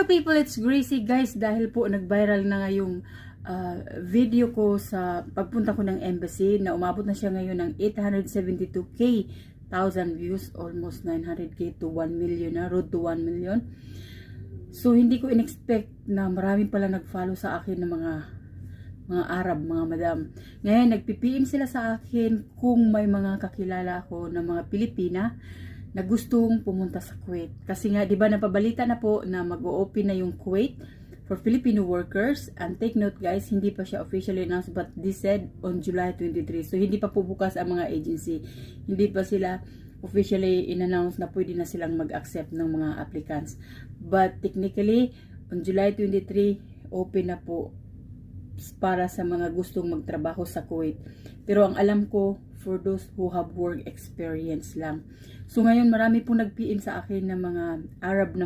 Hello people, it's Gracie guys. Dahil po nag-viral na nga yung video ko sa pagpunta ko ng embassy na umabot na siya ngayon ng 872k thousand views, almost 900k to 1 million na, road to 1 million. So hindi ko in-expect na marami pala nag-follow sa akin ng mga Arab, mga madam. Ngayon nagpi-PM sila sa akin kung may mga kakilala ako na mga Pilipina na gustong pumunta sa Kuwait. Kasi nga, di ba, napabalita na po na mag-o-open na yung Kuwait for Filipino workers. And take note guys, hindi pa siya officially announced, but this said on July 23. So, hindi pa po bukas ang mga agency. Hindi pa sila officially in-announce na pwede na silang mag-accept ng mga applicants. But technically, on July 23, open na po para sa mga gustong magtrabaho sa Kuwait. Pero ang alam ko, for those who have work experience lang. So ngayon marami pong nag-PM sa akin ng mga Arab na